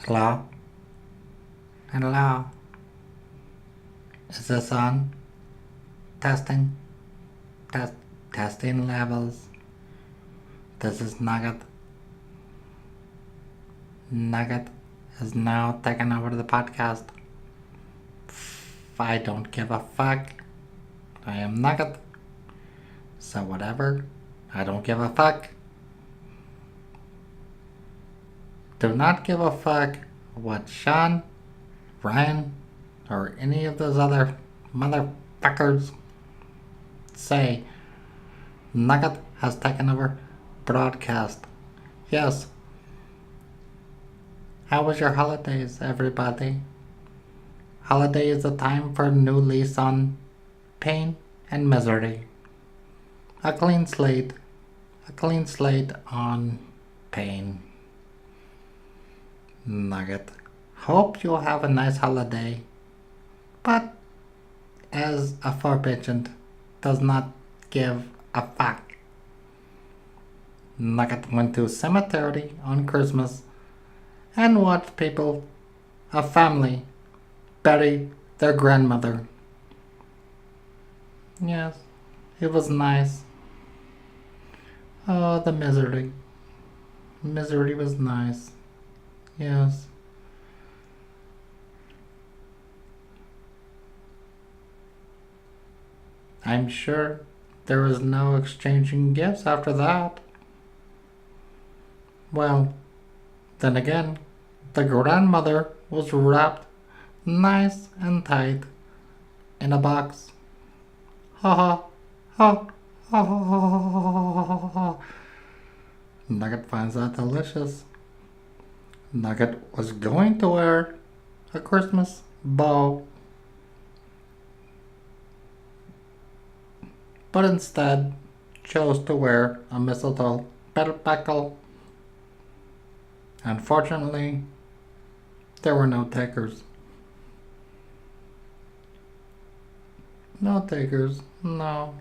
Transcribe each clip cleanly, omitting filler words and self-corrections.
Hello? Hello? Is this on? Testing? Test. Testing levels. This is Nugget. Nugget is now taking over the podcast. I don't give a fuck. I am Nugget. So whatever. I don't give a fuck. Do not give a fuck what Sean, Ryan, or any of those other motherfuckers say. Nugget has taken over broadcast. Yes. How was your holidays, everybody? Holiday is a time for a new lease on pain and misery. A clean slate. A clean slate on pain. Nugget. Hope you'll have a nice holiday. But as aforementioned, does not give a fuck. Nugget went to cemetery on Christmas and watched people, a family, bury their grandmother. Yes, it was nice. Oh, the misery. Misery was nice. Yes. I'm sure there was no exchanging gifts after that. Well, then again, the grandmother was wrapped nice and tight in a box. Ha ha ha ha ha ha. Nugget finds that delicious. Nugget was going to wear a Christmas bow, but instead chose to wear a mistletoe belt buckle. Unfortunately, there were no takers. No takers, no.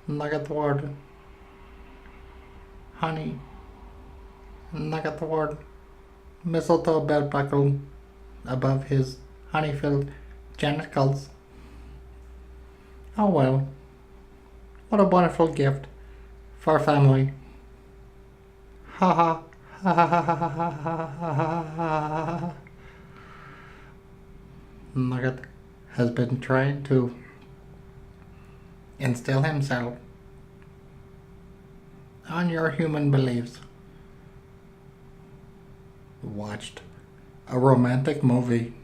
Nugget word. Honey. Nugget word. Mistletoe belt buckle above his honey-filled genitals. Oh well. What a wonderful gift for family. Ha ha ha ha ha ha ha ha ha. Nugget has been trying to instill himself on your human beliefs. Watched a romantic movie,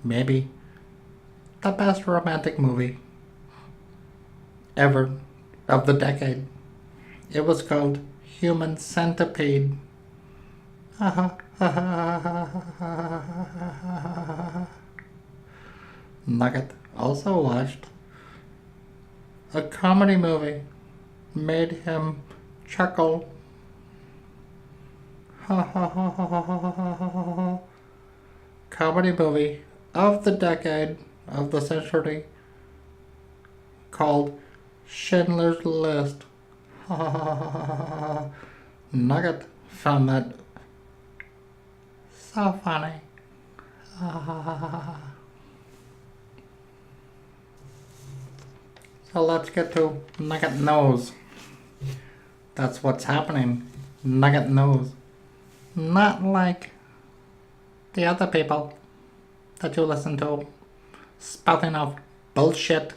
maybe the best romantic movie ever of the decade. It was called Human Centipede. Nugget also watched a comedy movie, made him chuckle. Comedy movie of the decade, of the century, called Schindler's List. Nugget found that so funny. So let's get to Nugget Knows. That's what's happening. Nugget Knows. Not like the other people that you listen to spouting off bullshit.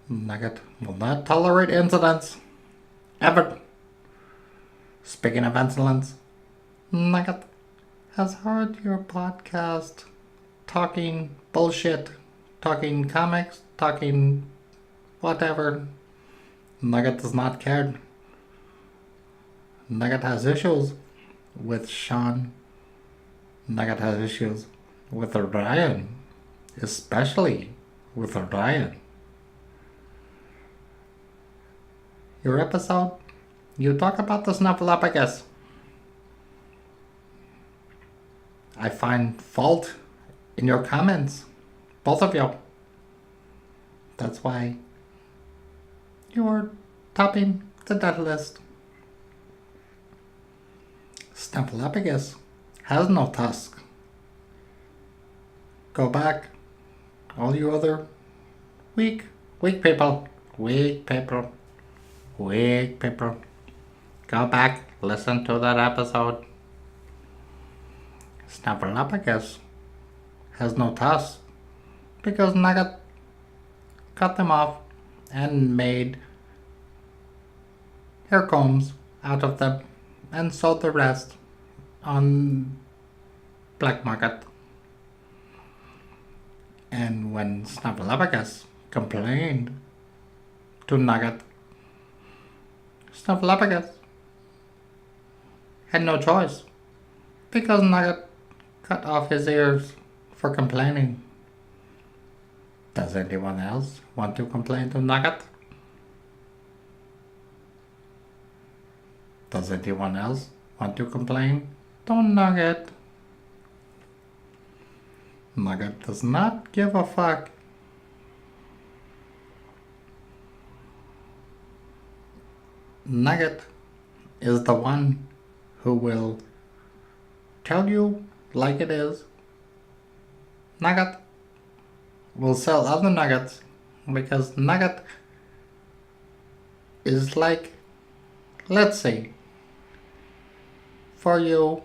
Nugget will not tolerate incidents. Ever. Speaking of insolence, Nugget has heard your podcast talking bullshit, talking comics, talking whatever. Nugget does not care. Nugget has issues with Sean. Nugget has issues with Ryan. Especially with Ryan. Your episode, you talk about the Snuffleupagus. I find fault in your comments. Both of you. That's why you are topping the death list. Snuffleupagus has no tusk. Go back, all you other weak people, weak people, weak people. Go back, listen to that episode. Snuffleupagus has no tusk because Nugget cut them off and made hair combs out of them and sold the rest on black market. And when Snuffleupagus complained to Nugget, Snuffleupagus had no choice because Nugget cut off his ears for complaining. Does anyone else want to complain to Nugget? Does anyone else want to complain to Nugget? Nugget does not give a fuck. Nugget is the one who will tell you like it is. Nugget will sell other nuggets because Nugget is like, let's say, for you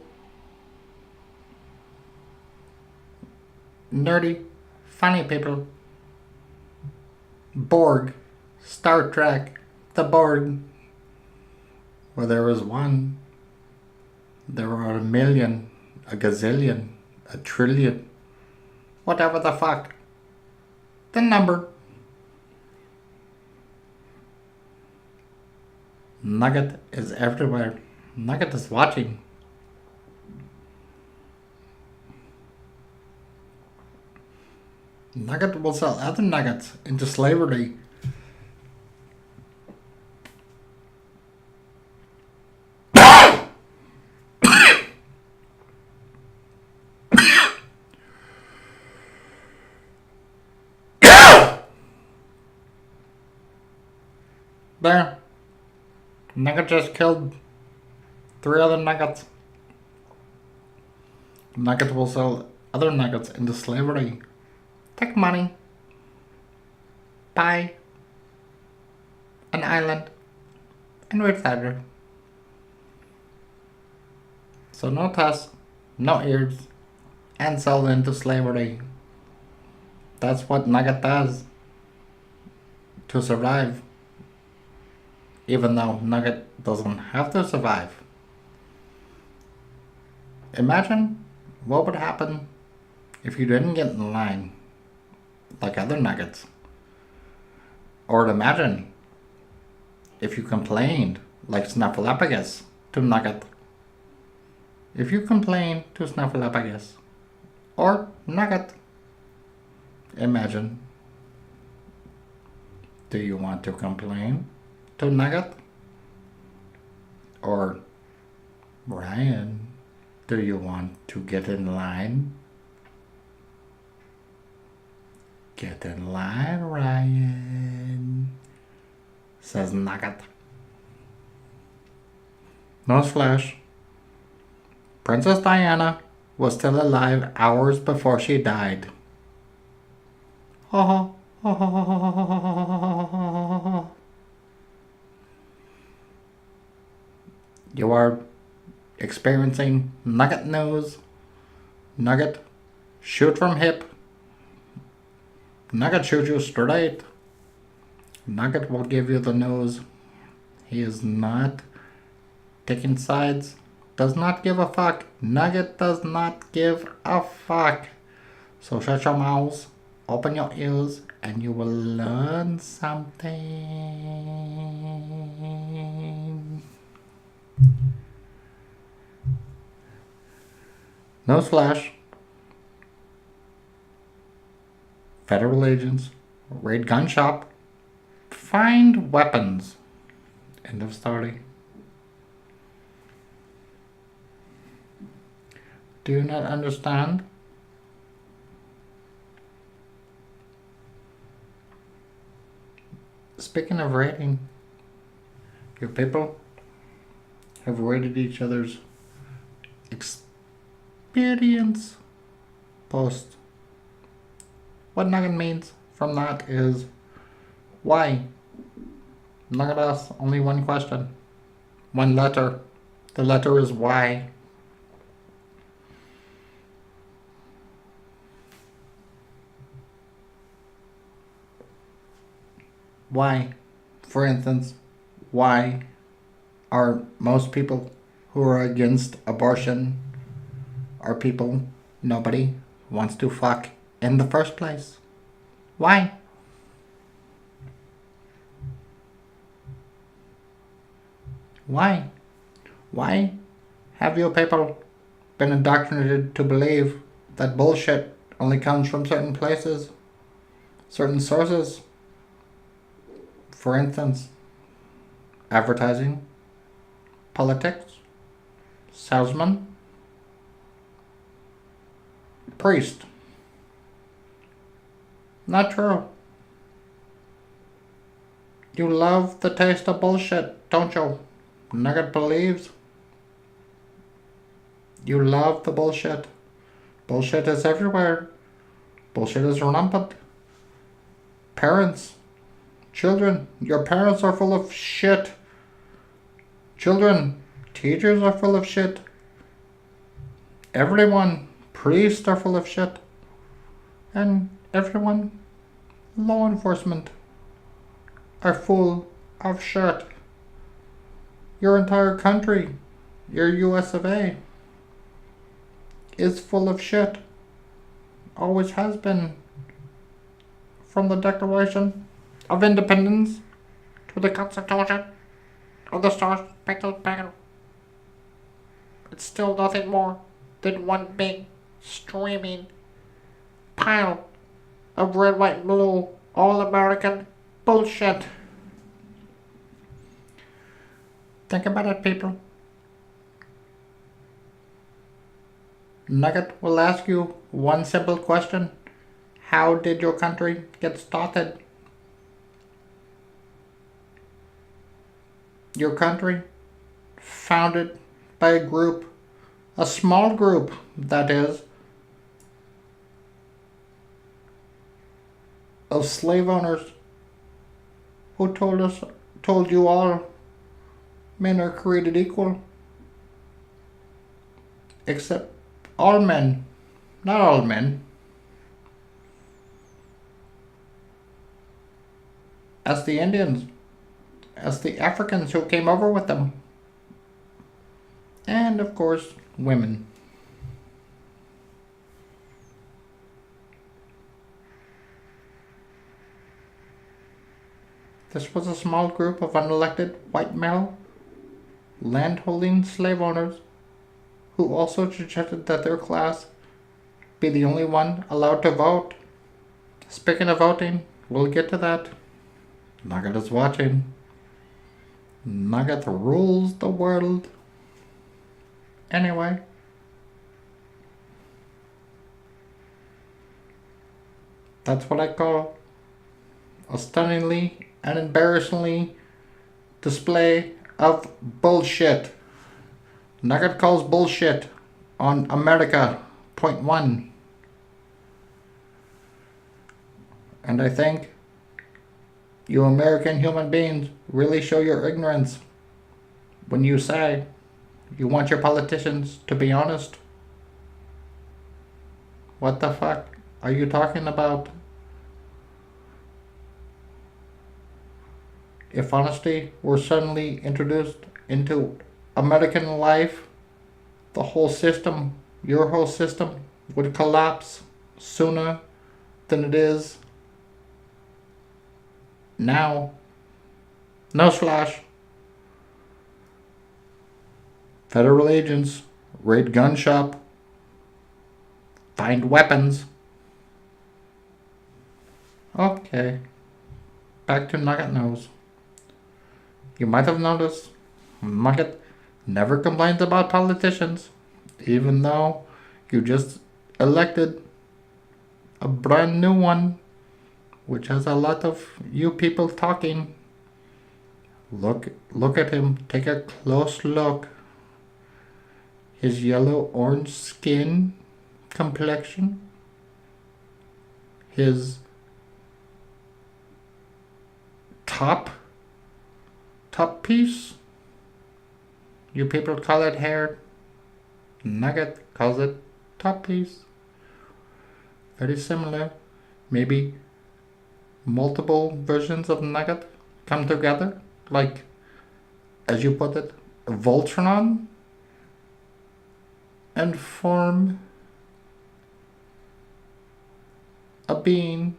nerdy, funny people, Borg, Star Trek, the Borg. Where there was one, there were a million, a gazillion, a trillion, whatever the fuck. The number. Nugget is everywhere. Nugget is watching. Nugget will sell other nuggets into slavery. There. Nugget just killed 3 other nuggets. Nugget will sell other nuggets into slavery. Take money. Buy an island and retire. So no tusk, no ears, and sell into slavery. That's what Nugget does to survive. Even though Nugget doesn't have to survive. Imagine what would happen if you didn't get in line like other nuggets. Or imagine if you complained like Snuffleupagus to Nugget. If you complain to Snuffleupagus or Nugget, imagine. Do you want to complain to Nugget? Or Ryan, do you want to get in line? Get in line, Ryan, says Nugget. Newsflash. Princess Diana was still alive hours before she died. You are experiencing Nugget news. Nugget shoot from hip. Nugget shoot you straight. Nugget will give you the news. He is not taking sides. Does not give a fuck. Nugget does not give a fuck. So shut your mouths, open your ears, and you will learn something. Newsflash. Federal agents raid gun shop, find weapons. End of story. Do you not understand? Speaking of raiding, your people have raided each other's experience post. What nugget means from that is why? Nugget asks only one question. One letter. The letter is why. Why? For instance, why are most people who are against abortion are people nobody wants to fuck in the first place? Why? Why? Why have you people been indoctrinated to believe that bullshit only comes from certain places, certain sources? For instance, advertising, politics, salesman, priest. Not true. You love the taste of bullshit, don't you? Nugget believes. You love the bullshit. Bullshit is everywhere. Bullshit is rampant. Parents, children, your parents are full of shit. Children, teachers are full of shit. Everyone, priests are full of shit. And everyone, law enforcement, are full of shit. Your entire country, your US of A, is full of shit. Always has been. From the Declaration of Independence to the Constitution of the Stars Spangled Banner. It's still nothing more than one big, streaming pile of red, white, and blue, all-American bullshit. Think about it, people. Nugget will ask you one simple question. How did your country get started? Your country, founded by a group, a small group, that is, of slave owners who told you all men are created equal. Except all men, not all men. As the Indians, as the Africans who came over with them. And of course, women. This was a small group of unelected white male land-holding slave owners who also suggested that their class be the only one allowed to vote. Speaking of voting, we'll get to that. Nugget is watching. Nugget rules the world. Anyway. That's what I call a stunningly and embarrassingly display of bullshit. Nugget calls bullshit on America, point one. And I think you American human beings really show your ignorance when you say you want your politicians to be honest. What the fuck are you talking about? If honesty were suddenly introduced into American life, the whole system, your whole system, would collapse sooner than it is now. Newsflash. Federal agents raid gun shop, find weapons. Okay, back to Nugget News. You might have noticed Nugget never complains about politicians, even though you just elected a brand new one, which has a lot of you people talking. Look at him. Take a close look. his yellow-orange skin complexion, his top piece. You people call it hair. Nugget calls it top piece. Very similar. Maybe multiple versions of Nugget come together, like, as you put it, Voltron, and form a being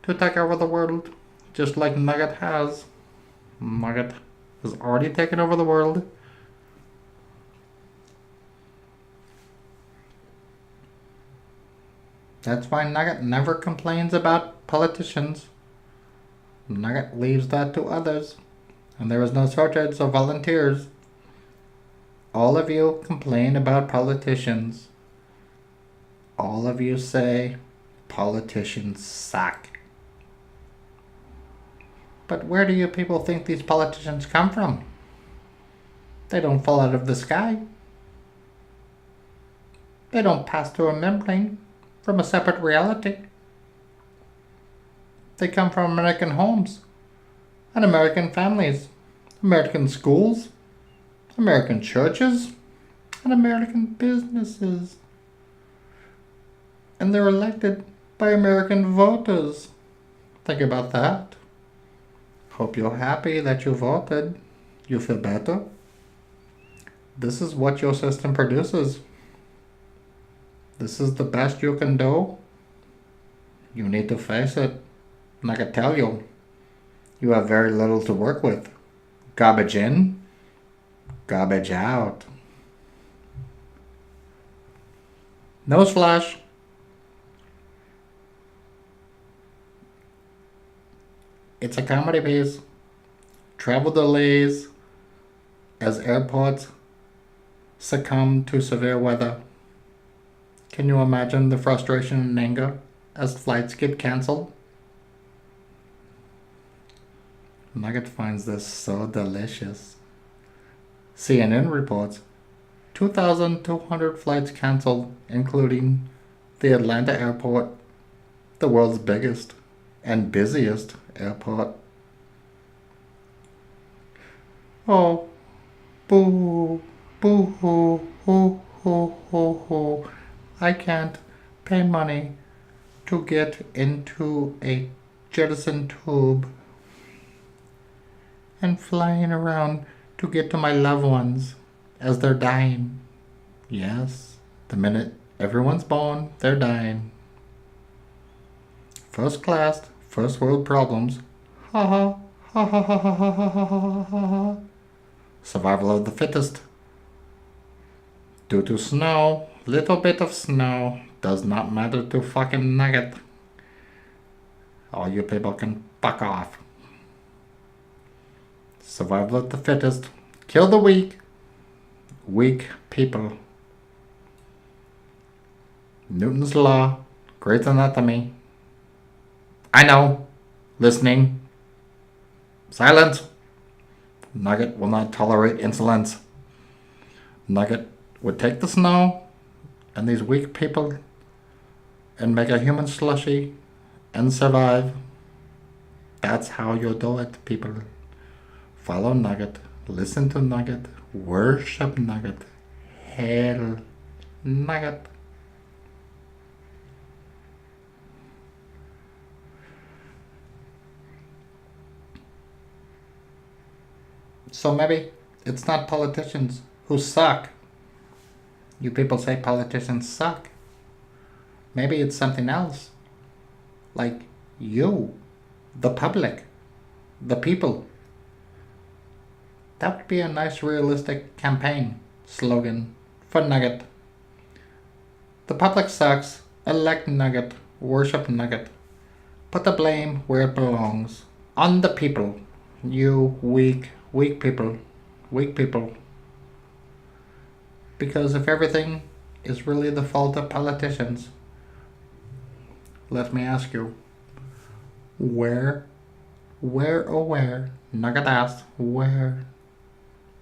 to take over the world, just like Nugget has. Nugget has already taken over the world. That's why Nugget never complains about politicians. Nugget leaves that to others, and there is no shortage of volunteers. All of you complain about politicians. All of you say politicians suck. But where do you people think these politicians come from? They don't fall out of the sky. They don't pass through a membrane from a separate reality. They come from American homes and American families, American schools, American churches, and American businesses. And they're elected by American voters. Think about that. Hope you're happy that you voted. You feel better. This is what your system produces. This is the best you can do. You need to face it. And I can tell you, you have very little to work with. Garbage in, garbage out. Newsflash. It's a comedy piece. Travel delays as airports succumb to severe weather. Can you imagine the frustration and anger as flights get cancelled? Nugget finds this so delicious. CNN reports 2,200 flights cancelled, including the Atlanta airport, the world's biggest and busiest airport. Oh, boo, boo hoo, hoo, hoo, hoo, hoo. I can't pay money to get into a jettison tube and flying around to get to my loved ones as they're dying. Yes, the minute everyone's born, they're dying. First class, first world problems. Ha ha, ha ha ha ha ha ha ha ha ha. Survival of the fittest. Due to snow, little bit of snow does not matter to fucking Nugget. All you people can fuck off. Survival of the fittest. Kill the weak. Weak people. Newton's law. Grey's Anatomy. I know. Listening. Silence. Nugget will not tolerate insolence. Nugget would take the snow and these weak people and make a human slushy and survive. That's how you do it, people. Follow Nugget. Listen to Nugget. Worship Nugget. Hail Nugget. So maybe it's not politicians who suck. You people say politicians suck. Maybe it's something else. Like you, the public, the people. That would be a nice realistic campaign slogan for Nugget. The public sucks. Elect Nugget. Worship Nugget. Put the blame where it belongs. On the people. You weak people. Weak people. Because if everything is really the fault of politicians, let me ask you, where, Nugget asked, where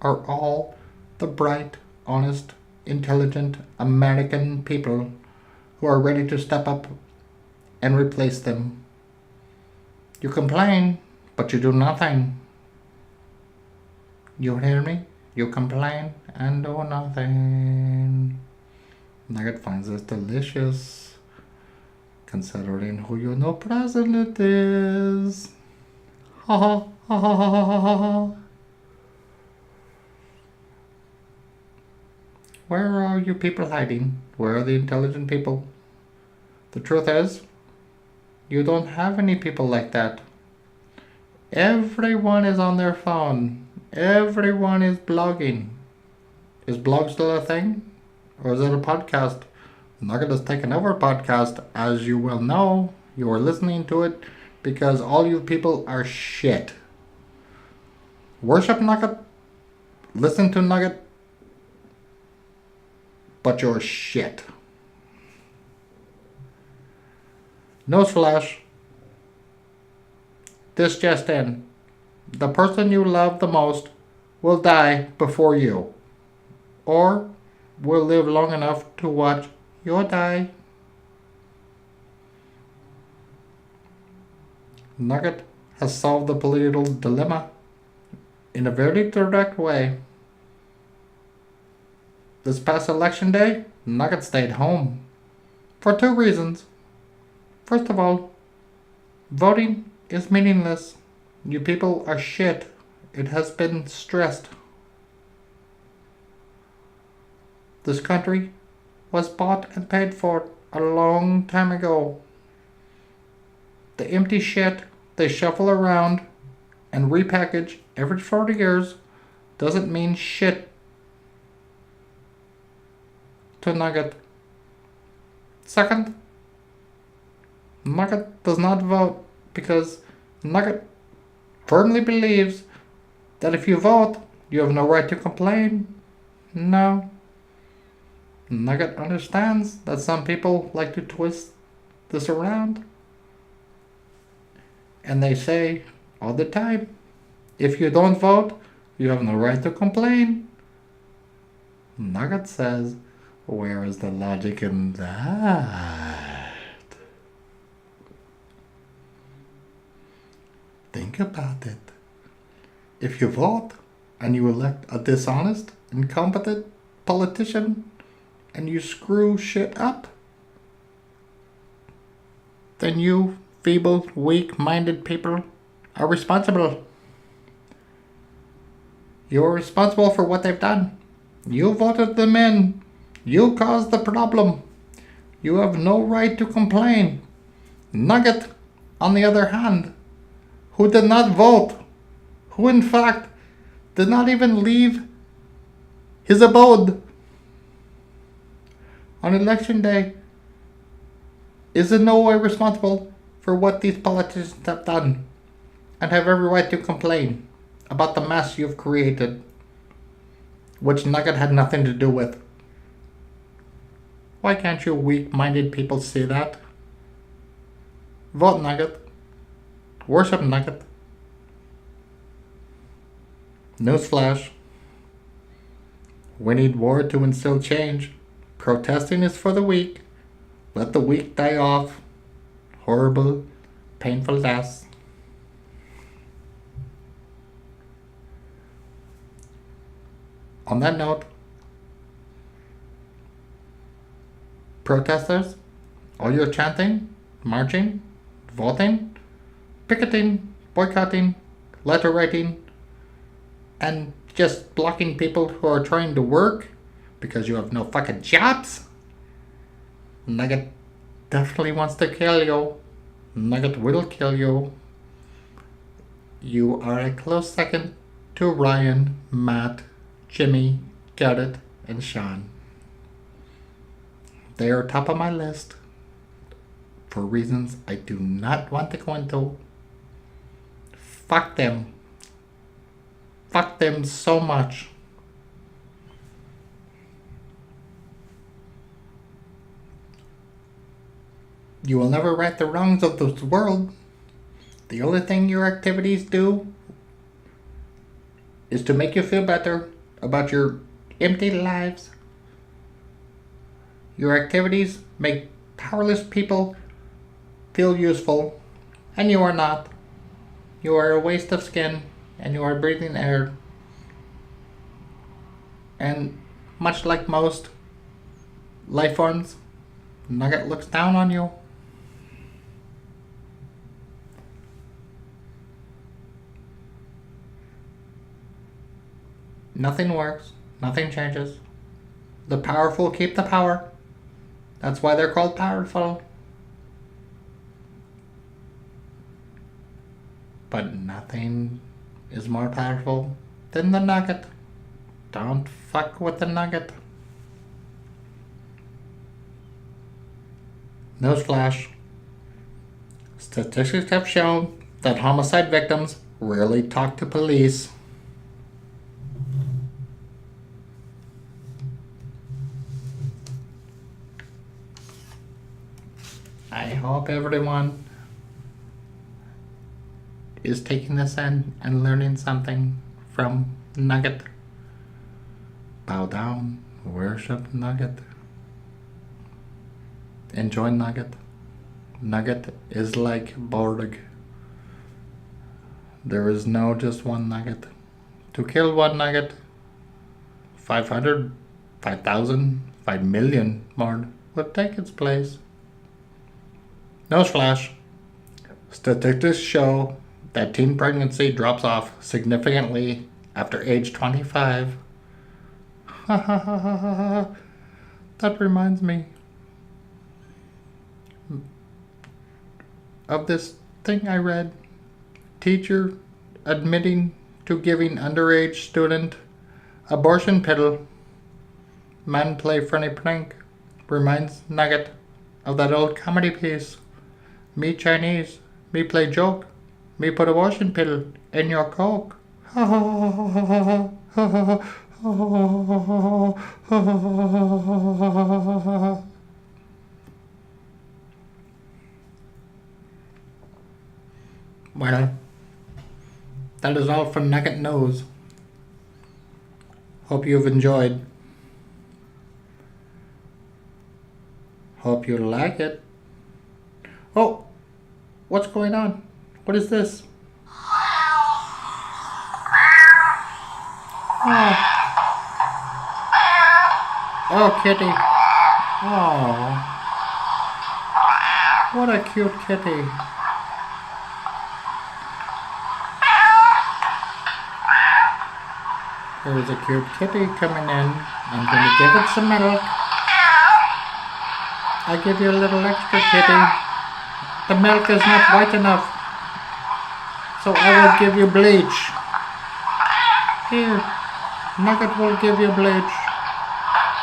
are all the bright, honest, intelligent American people who are ready to step up and replace them. You complain, but you do nothing. You hear me? You complain and do nothing. Nugget finds this delicious, considering who your new president is. Ha ha ha ha ha ha ha. Where are you people hiding? Where are the intelligent people? The truth is, you don't have any people like that. Everyone is on their phone. Everyone is blogging. Is blog still a thing? Or is it a podcast? Nugget has taken over a podcast. As you well know, you are listening to it because all you people are shit. Worship Nugget. Listen to Nugget. But you're shit. Newsflash. This just in. The person you love the most will die before you. Or will live long enough to watch you die. Nugget has solved the political dilemma in a very direct way. This past election day, Nugget stayed home. For two reasons. First of all, voting is meaningless. You people are shit. It has been stressed. This country was bought and paid for a long time ago. The empty shit they shuffle around and repackage every 40 years doesn't mean shit to Nugget. Second, Nugget does not vote because Nugget firmly believes that if you vote, you have no right to complain. No. Nugget understands that some people like to twist this around. And they say all the time, if you don't vote, you have no right to complain. Nugget says, where is the logic in that? Think about it. If you vote and you elect a dishonest, incompetent politician and you screw shit up, then you feeble, weak-minded people are responsible. You're responsible for what they've done. You voted them in. You caused the problem. You have no right to complain. Nugget, on the other hand, who did not vote, who in fact did not even leave his abode on election day, is in no way responsible for what these politicians have done and have every right to complain about the mess you've created, which Nugget had nothing to do with. Why can't you weak-minded people see that? Vote Nugget. Worship Nugget. Newsflash. We need war to instill change. Protesting is for the weak. Let the weak die off. Horrible, painful deaths. On that note, protesters, all your chanting, marching, voting, picketing, boycotting, letter writing, and just blocking people who are trying to work because you have no fucking jobs. Nugget definitely wants to kill you. Nugget will kill you. You are a close second to Ryan, Matt, Jimmy, Garrett, and Sean. They are top of my list for reasons I do not want to go into. Fuck them. Fuck them so much. You will never right the wrongs of this world. The only thing your activities do is to make you feel better about your empty lives Your activities make powerless people feel useful, and you are not. You are a waste of skin, and you are breathing air. And much like most life forms, Nugget looks down on you. Nothing works. Nothing changes. The powerful keep the power. That's why they're called powerful. But nothing is more powerful than the Nugget. Don't fuck with the Nugget. Newsflash. Statistics have shown that homicide victims rarely talk to police. I hope everyone is taking this in and learning something from Nugget. Bow down, worship Nugget. Enjoy Nugget. Nugget is like Borg. There is no just one Nugget. To kill one Nugget, 500, 5,000, 5 million more would take its place. Newsflash. Statistics show that teen pregnancy drops off significantly after age 25. That reminds me of this thing I read. Teacher admitting to giving underage student abortion pill. Man play funny prank. Reminds Nugget of that old comedy piece. Me Chinese. Me play joke. Me put abortion pill in your coke. Well, that is all for Nugget News. Hope you've enjoyed. Hope you like it. Oh, what's going on? What is this? Oh, kitty. Oh, what a cute kitty. There's a cute kitty coming in. I'm going to give it some milk. I give you a little extra, kitty. The milk is not white enough, so I will give you bleach. Here, Nugget will give you bleach.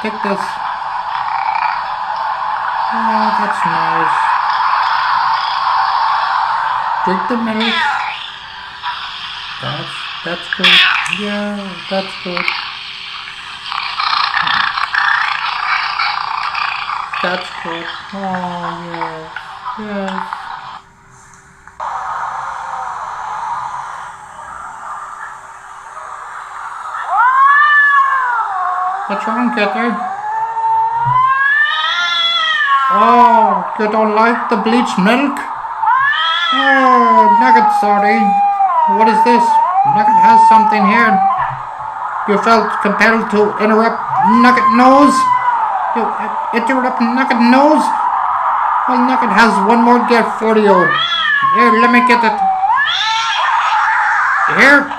Take this. Oh, that's nice. Drink the milk. That's good. Yeah, that's good. That's good. Oh, yes. Yes. What's wrong, Kitty? Oh, you don't like the bleached milk? Oh, Nugget, sorry. What is this? Nugget has something here. You felt compelled to interrupt Nugget Nose? You interrupt Nugget Nose? Well, Nugget has one more gift for you. Here, let me get it. Here.